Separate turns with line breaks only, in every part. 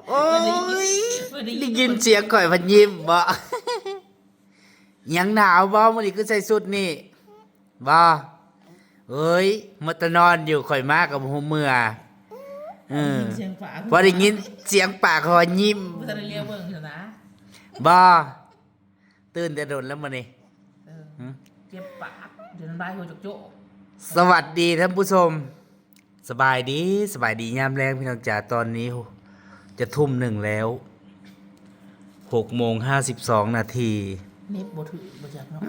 โอ้ยได้ยินเสียงข่อยพันยิ้มบ่ยังหนาวบ่มื้อนี้คือใส่สุดนี่บ่เอ้ยมาแตะนอนอยู่ข่อยมากับหัวเมื่อพอได้ยินเสียงปากข่อยยิ้ม
บ่ทันได้เรียกเบิ่งซั่นนะ
บ่ตื่นแต่โดนแล้วมื้อนี้
เจ็บปากเดี๋ยวน้ำลายหัวโจก
สวัสดีท่านผู้ชมสบายดียามแรงพี่น้องจ๋าตอนนี้จะทุ่มหนึ่งแล้ว6:52 นาที
เน็บบ่ถือบ่จักเนาะ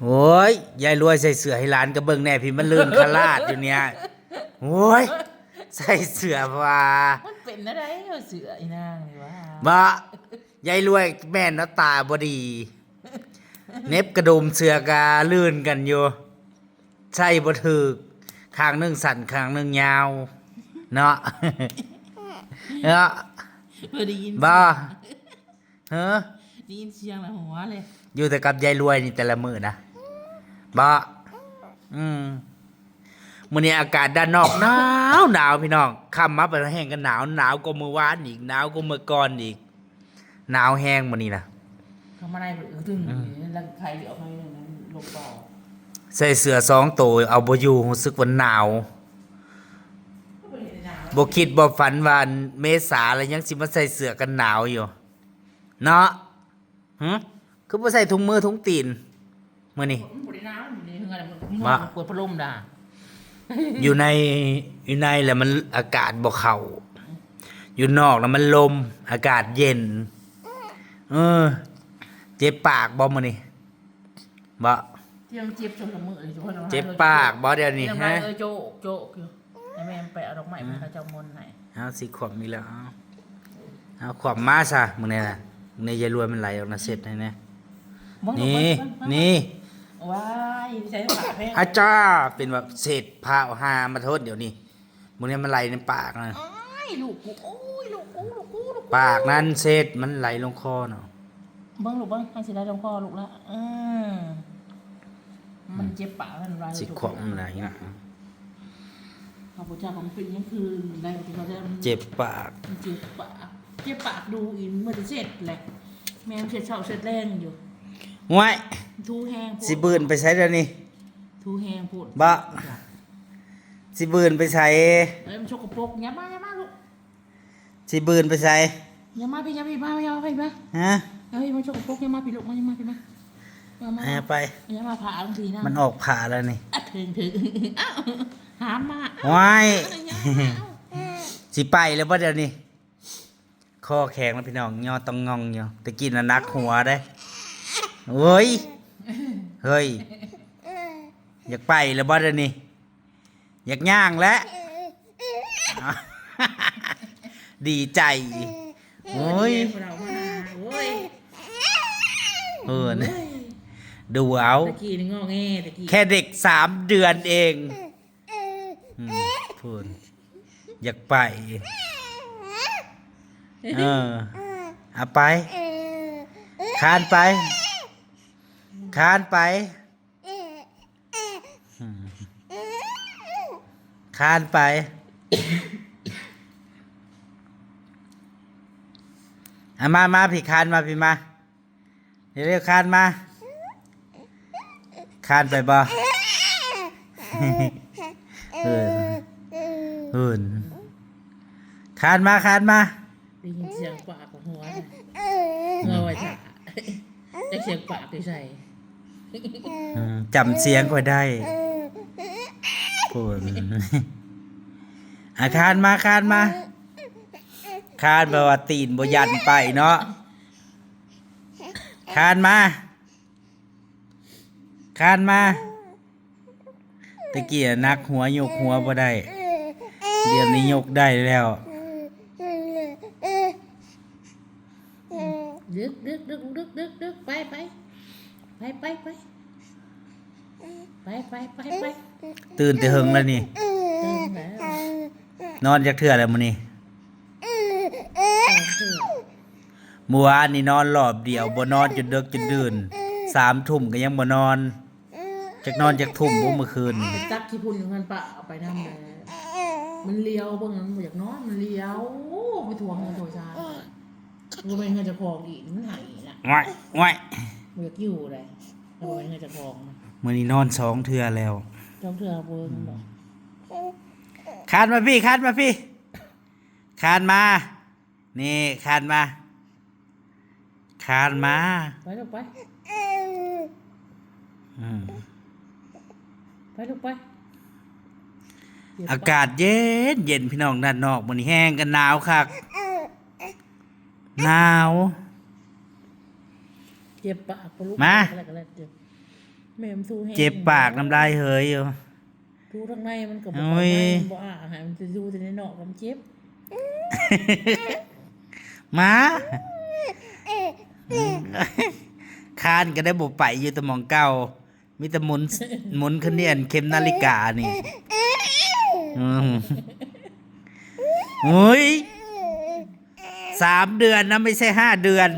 โอ้ยยายรวยใส่เสื้อให้หลานกระเบิ่งแน่พี่มันลื่นคลาดอยู่เนี่ยโอ้ยใส่เสื้อว่า
มันเป็นอะไรเสืออีนางนี่ว่า
บ่ยายรวยแม่นเนาะตาบ่ดีเน็บกระดุมเสื้อกาลื่นกันอยู่ใช่บ่ถูกข้างนึงสั้นข้างนึงยาวเนาะเนาะ
ได้ยิน
บ่ฮะ
ได้ยินเสียงแล้วหัวเลย
อยู่แต่กับยายรวยนี่แต่ละมื้อนะบ่มื้อนี้อากาศด้านนอกหนาวพี่น้องค่ำมาไปแห้งกันหนาวกว่าเมื่อวานอีกหนาวกว่าเมื่อก่อนอีกหนาวแห้งมื้อนี้นะ
ทำอะไรถึงแล้วใครเอาให้ลงต่อ
ใส่เสื้อ2ตัวเอาบ่อยู่รู้สึกว่าหนาวบ่คิดบ่ฝันว่าเมษาแล้วยังสิมาใส่เสื้อกันหนาวอยู่เนาะคือบ่ใส่ถุงมือถุงตีนมื้อนี้
บ่ได้หนาวนี่เฮือนมันเปิดพัดลมด่า
อยู่ในแล้วมันอากาศบ่เข้าอยู่นอกแล้วมันลมอากาศเย็นเจ็บปากบ่มื้อนี้บ่
เจ็บจนละมือเลย
เจ็บปากบ่เดี๋ยวนี้ฮะ
โจกอยู่ให้แม่ไปเอาดอกไม้มาเขาเจ้ามนต์ให้
เอาสิขวบมีแล้วเอาขวบมาซะมื้อนี้น่ะในยายรวยมันไหลออกน่ะเสร็จให้แน่นี่
ว้ายใช้ปากแม่
อาจารย์เป็นแบบเศษผ้าหามาโทษเดี๋ยวนี้มื้อนี้มันไหลในปากนะ
ลูกกูโอ้ยลูกกู
ปากนั้นเศษมันไหลลงคอเนาะ
เบิ่งลูกเบิ่งให้สิได้ลงคอลูกละมันเจ็บปากมันไร
สิขวบอะไรนะ
ข้าพเจ้าของเป็นยังคือได้ที่เขาจะ
เจ็บปาก
ดูอินเมื่อเสร็จแหละแม่เสร็จเช้าเสร็จแรงอยู่
ว้าย
ทูแห้ง
สิบืนไปใช้เดี๋ยวนี้
ทูแห้งพูด
บะสิบืนไปใช้
มันชกกระปกอย่ามาลูก
สิบืนไปใช้
อย่ามาพี่มา
ฮะ
มันชกกระปกอย่ามาพี่ลูกมา
ไป
อย่ามาผ่าบางทีนะ
มันออกผ่าแล้วนี่
ถึงหามมา
ว้ายสิไปแล้วป่ะเดี๋ยวนี้คอแข็งแล้วพี่น้องยอต้องงองอยู่ตะกินน่ะนักหัวได้เฮ้ยอยากไปแล้วป่ะเดี๋ยวนี้อยากย่างแล้วดีใจโอ้ยดูเอาแค่เด็ก3 เดือนเองพูดอยากไปเอาไปคานไปคานไปมาพี่คานมาพี่มาเดี๋ยวคานมาคานไปบ่คานมา
ได้ยินเสียงปากของหัวไว้จ้ะได้เสียงปากไปใส่
จำเสียงก็ได้พูดคานมาคานแปลว่าตีนบ่ยันไปเนาะคานมาตะกี้นักหัวยกหัวบ่ได้เดี๋ยวนี้ยกได้แล้ว
ดึกไป
ตื่นแต่หึงแล้วนี่นอนจักเทื่อแล้วมื้อนี้เมื่อวานนี่นอนรอบเดียวบ่นอนจนดึกจนดื่น3 ทุ่มก็ยังบ่นอนจักนอนจักทุ่มบ่เมื่อคืน
จักขี้พุ่นอยู่กันปะเอาไปทำเลย มันเลี้ยวเบิ่งมันบ่อยากนอนมันเลี้ยวไปทวงเงินโทรศัพท์มันเป็นเงินจะพองอีกมันหายน่ะ
ง่อยง่อย
บ่อยากอยู่เลยแล้วบ่เป็นเงินจะพอง
มื้อนี้นอน2เทื่อแล้ว
จ้องเถื่อเบิ่งบ่
คานมาพี่คานมาพี่คานมานี่คานมาคานมา
ไปลูกไป
อืม
ไปลูกไป
อากาศเย็นเย็นพี่น้องด้านนอกมื้อนี้แห้งกันหนาวคักหนาว
เจ็บปากปะลูก
มา
อะไรก็แล้วเจ็บแม่มันสู้แห้ง
เจ็บปากน้ำลายเหยอยู่
สู้ทั้งในมันก็บ่
โอ้
เข้าย ในมันบ่อาหารมันจะสู้แต่ในนอกมันเจ็บ
มาคานก็ได้บ่ไปอยู่แต่หมองเก่ามีแต่หมุนขึ้นเนียนเข็มนาฬิกานี่อืมโอ้ย3 เดือนนะไม่ใช่5 เดือน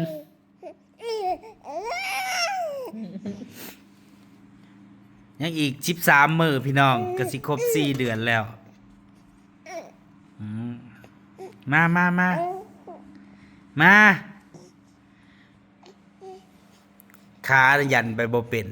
ยังอีก13 มื้อพี่น้องก็สิครบ4 เดือนแล้วอืมมาขายันไปบ่เป็น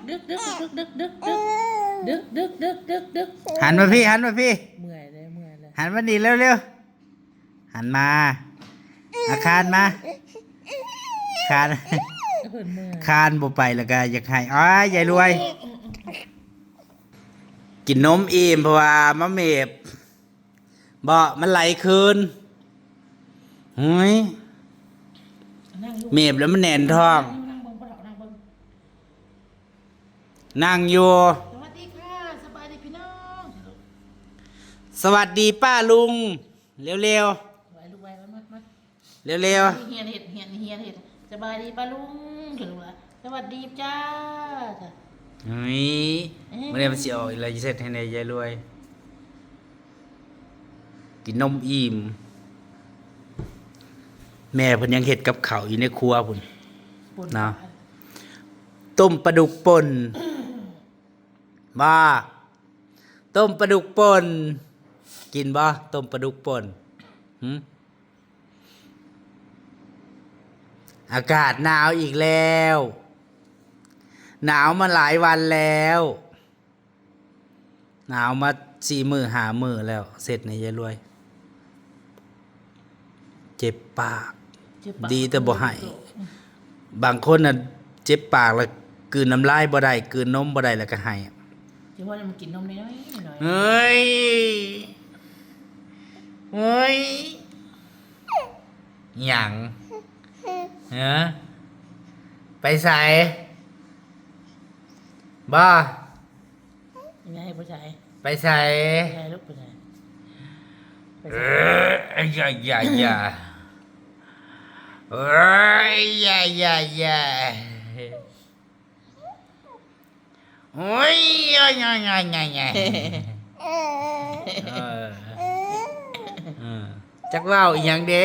ดึก
หันมาพี่
เมื่อยเลย
หันมาดีเร็วหันมาอาคารมาคาน
เพิ่นเมื่อย
คานบ่ไปแล้วก็อยากให้อ้ายยายรวย กินนมอิ่มเพราะว่ามะเมบบ่มันไหลคืนหุย
นั่งอยู่
เมบแล้วมันแน่นท้อง
นั่งเบิ่งปะเถานั่งเบิ่ง
นั่งอยู่
สวัสดีค่ะสบายดีพี่น้อง
สวัสดีป้าลุง เร็ว
ไว้ลูกไว้มา
ๆเร็ว
เฮียนเห็ดสบายดีป้าลุงถึงลูกละสวัสดีจ้าจ้ะ
ๆหุยมื้อนี้มันสิออกอีหลายเสร็จให้ในยายรวย กินนมอิ่มแม่เพิ่นยังเฮ็ดกับข้าวอยู่ในครัวพุ่น
ปุ่น
นะ ต้มปลาดุกป่นมาต้มปลาดุกป่นกินบ่ต้มปลาดุกป่นหึอากาศหนาวอีกแล้ว หนาวมาหลายวันแล้ว หนาวมา4 มื้อ5 มื้อแล้ว เสร็จในยายรวย เจ็บปาก
เจ็บปาก
ดีแต่บ่ให้ บางคนน่ะเจ็บปากแล้วกลืนน้ำลายบ่ได้กลืนนมบ่ได้แล้วก็ให้
เดี๋ยวว่าจะมากินนมน้อยๆ
เฮ้ยหยังฮะไปใส่บ่
ยังไงผู้ชาย
ไปใส่
ยังไงลูกผู้ชาย
อย่าเอ้ยอย่าโอ้ยอย่าจักเว้าอีหยังเด้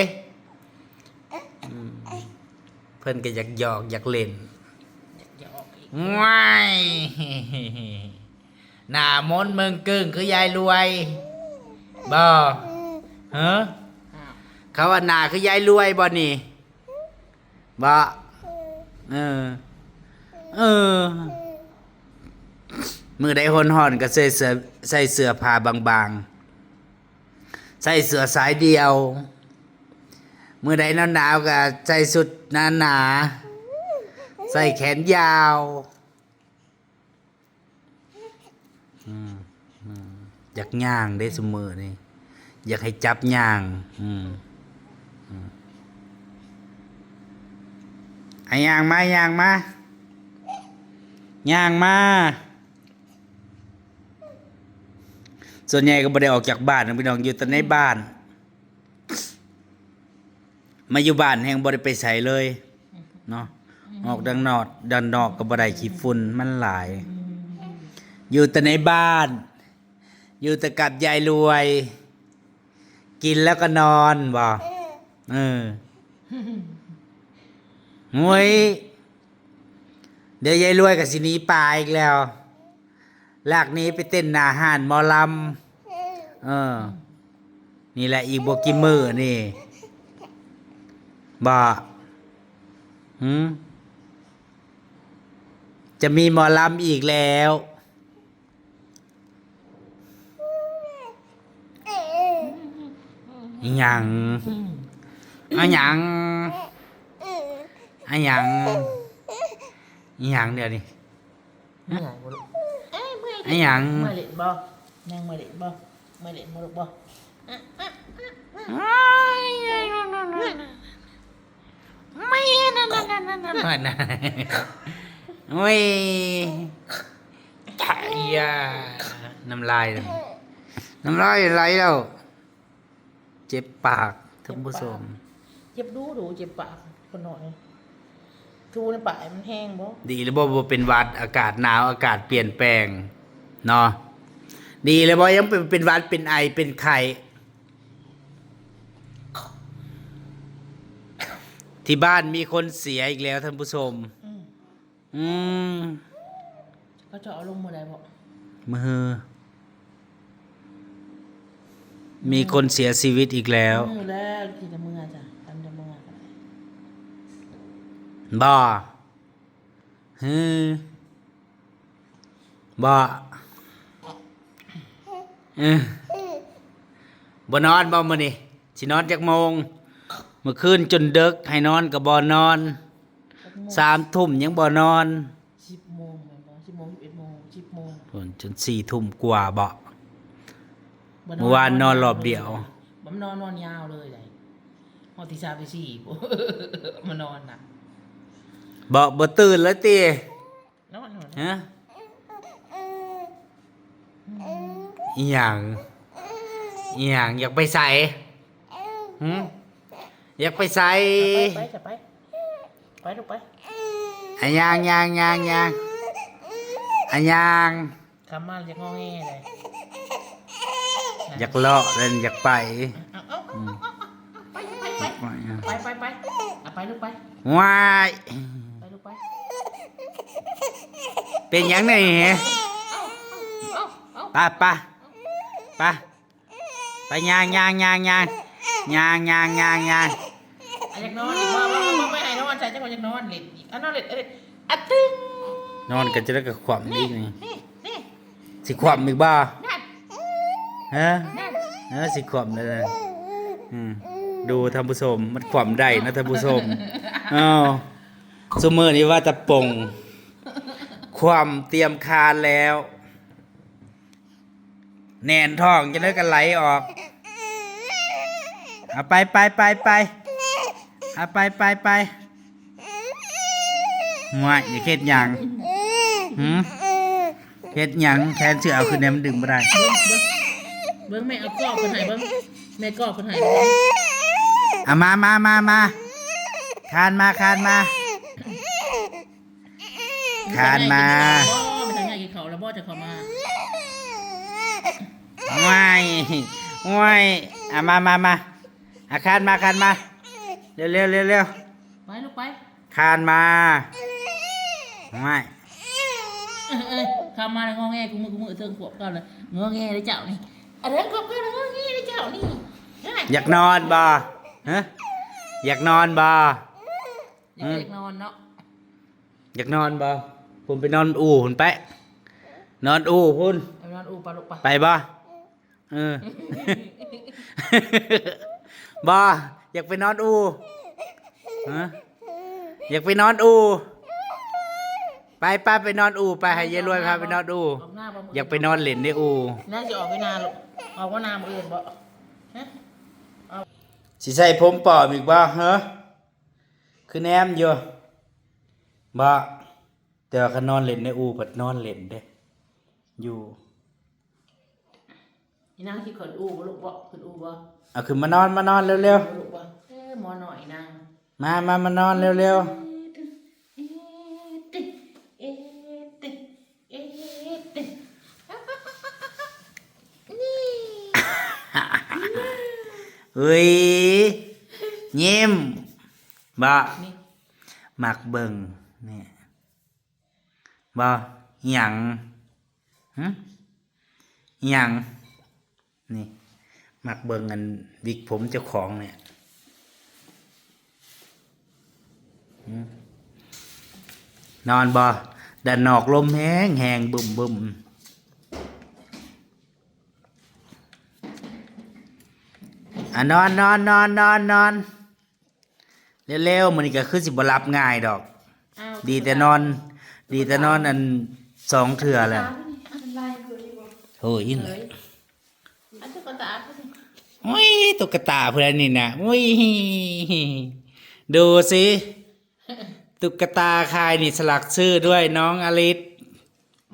เพิ่นก็อยากหยอกอยากเล่น
อย่าออกอีก
ว้ายหน้ามนต์เมืองกึ่งคือยายรวยบ่ฮะ
อ้าว
เขาว่าหน้าคือยายรวยบ่นี่บ่เออมือใดฮ้อนๆก็ใส่เสื้อผ้าบางๆใส่เสื้อสายเดียว มือใดหนาวๆก็ใส่สุดหนาๆใส่แขนยาวอยากย่างได้เสมอนี่อยากให้จับย่างไอ้ย่างมาย่างมาส่วนใหญ่ก็บ่ได้ออกจากบ้านนะพี่น้องอยู่แต่ในบ้าน มาอยู่บ้านแห่งบ่ได้ไปไสเลยเนาะออกดังนอกก็บ่ได้ขี้ฝุ่นมันหลาย อยู่แต่ในบ้าน อยู่แต่กับยายรวย กินแล้วก็นอนบ่ งวยเดี๋ยวยายรวยกับสิหนี้ป่าอีกแล้วลากนี้ไปเต้นหน้าห้านหมอลำนี่แหละอีกบกินมือนี่บ่จะมีหมอลำอีกแล้วอิหยังอิหยังอิหยังอิหยังเดี๋ยวนี้
เมื่อยบ่ลูกเมื่อย
อิหยัง
เมื่อยเล่นบ่นั่งเมื่อยเล่นบ่เมื่อยเล่นบ่ลูกบ่
ไม่นั่นโอ้ยไก่ยาน้ำลายเลยน้ำลายไหลแล้วเจ็บปากท่านผู้ชม
เจ็บดูเจ็บปากคนหน่อยทูในปากมันแห้งบ่
ดีแล้วบ่เป็นหวัดอากาศหนาวอากาศเปลี่ยนแปลงเนาะดีแล้วบ่ยังเป็นหวัดเป็นไอเป็นไข้ที่บ้านมีคนเสียอีกแล้วท่านผู้ชม
เขาจะเอาลงมือใดบ่
มือมีคนเสียชีวิตอีกแล้ว
มือแล้วที่จะมือจ้ะทำจะมือจ้ะ
บ่บ่บ่นอนบ่มื้อนี้สินอนจักโมงเมื่อคืนจนดึกให้นอนก็บ่นอน3 ทุ่มยังบ่นอน
10 โมงแม่นบ่10 โมง 11 โมง 10 โมง
พุ่นจน4 ทุ่มกว่าบ่เมื่อวานนอนรอบเดียว
บ่นอนยาวเลยได้ฮอดตี3ตี4มานอนน่ะ
บ่ตื่นแล้วติ
นอน
ฮะอีหยังอยากไปใส่อยากไปใส่
ไปจะไปลูกไป
อันยางอันยาง
คำมาจะงอแงเลย
อยากเลาะเล่นอยากไป
ไปลูกไป
ว้าย
ไปลูกไป
เป็นหยังไงเหรอไปยาง
อยากนอนอีกว่าไม่ให้นอนใช่จังหวะอยากนอนเล่นอีกนอนเล่นตึ้ง
นอนกันจะได้กับความอีกนี่สิความอีกบ้าฮะสิความเลยดูท่านผู้ชมมันความได้นะท่านผู้ชมซุมื้อนี้ว่าจะปงความเตรียมคานแล้วแน่นท้องจะได้กันไหลออกเอาไปเอาไปไม่อย่าเฮ็ดหยังเฮ็ดหยังแทนเสือเอาขึ้นเนี่ยมันดึงบ่ได้
เบิ้งแม่เอากรอบคนไหนเบิ้งแม่กรอบคนไหน
เอามาคานมา
บ่ไม่ทางไหนกินเขาแล้วบ่จะเข้ามา
ไม่เอามาคานมาเร็ว
ไปลูกไป
คานมาไม่
ข้ามาแล้วงอแงกูมือเทิงขวบก่อนเลยงอแงเลยเจ้านี่อะไรขวบก็งอแงเลยเจ้านี่
อยากนอนบ่ฮะอยากนอนบ่
อยากนอนเนาะ
อยากนอนบ่ผมไปนอนอู่พุ่นไปนอนอู่พุ่น
นอนอู่ไปลูก
ไปบ่บ่อยากไปนอนอู่อยากไปนอนอู่ไปนอนอู่ไปให้ยายรวยพาไปนอนอู่อยากไปนอนเล่นในอู่
น่าจะออกไปนาลูกออกว่านามื้ออื่นบ่ฮะ
สิใส่ผมปลอมอีกบ่ฮะคือแนมอยู่บ่แต่ว่าคันนอนเล่นในอู่เพิ่นนอนเล่นเด้อยู่
นี่นางที่ขึ้นอู่บ่ลูกบ่ขึ้นอู่บ่
เอาขึ้นมานอนเร็ว
ๆลูกบ่หมอหน่อยนาง
มานอนเร็วๆเฮ้ยยิ้มบ่ มักเบิ่งนี่บ่อิหยังหึอิหยังนี่มักเบิ่งอันวิกผมเจ้าของเนี่ยนอนบ่ด้านนอกลมแห้งแห้งบึมบึมนอนนอนนอนนอนนอนเร็วๆมันนี่ก็คือสิบ่รับง่ายดอก
อ้าว
ดีแต่นอน ดีแต่นอนอัน2 เทื่อแล้ว
อันลายเลยดีกว่า
โอ้ยอิน
เล
เลย
ยอันตุ๊กตาเขาสิ
อุ้ยตุ๊กตาเพื่อนนี่นะอุ้ยดูสิตุ๊กตาคายนี่สลักชื่อด้วยน้องอลิศ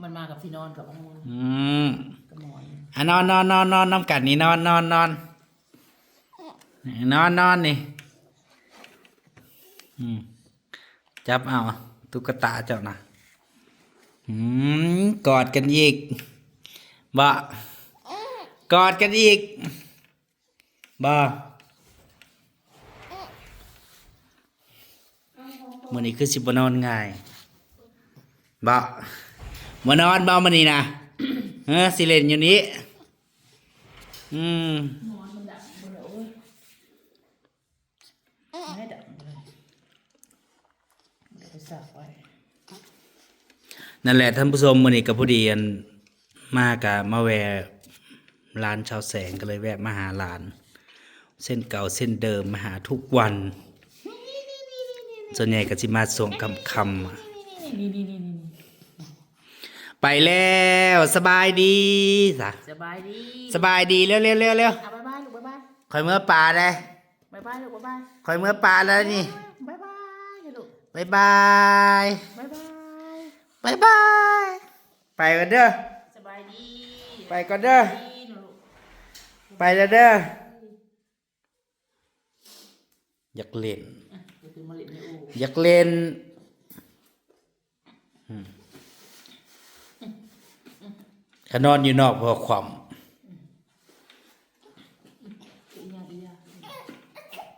มันมากับที่นอนกับมัน
อืม
กับหมอน
นอนนอนนอนนอนน้ำกันนี่นอนนอนนอนนอนนอนนี่จับเอาตุ๊กตาเจ้านะกอดกันอีกบ่กอดกันอีกบ่มื้อนี้คือสิบ่นอนง่ายบ่นอนบ่มื้อนี้นะสิเล่นอยู่นี้
หมอนมันดับหมดแล้วเว้ยไม่ดับเลยเดี๋ยวไปสักไว้
นั่นแหละท่านผู้ชมมื้อนี้ก็พอดีอันมาก็มาแวะร้านชาวแสงก็เลยแวะมาหาร้าน เส้นเก่าเส้นเดิมมาหาทุกวัน ส่วนใหญ่ก็สิมาส่งคำๆอะ
นี่
ไปแล้วสบายดีสะ
สบายดี
สบายดีเร็วเร็วเร็วเร็ว
บ๊ายบายลูกบ๊ายบาย
คอยเมื่อปลาได้
บ๊ายบายลูกบ๊ายบาย
คอยเมื่อปลาแล้วนี่
บ๊ายบายลูก
บายบาย
บ๊ายบาย
บายบายไปกันเด้อ
สบายดี
ไปก่อนเด้อ
ดีหนูลูก
ไปแล้วเด้ออยากเล่น
เดี๋ยวคือมาเล่นในอู่
อยากเล่นขนอนอยู่นอกพอความ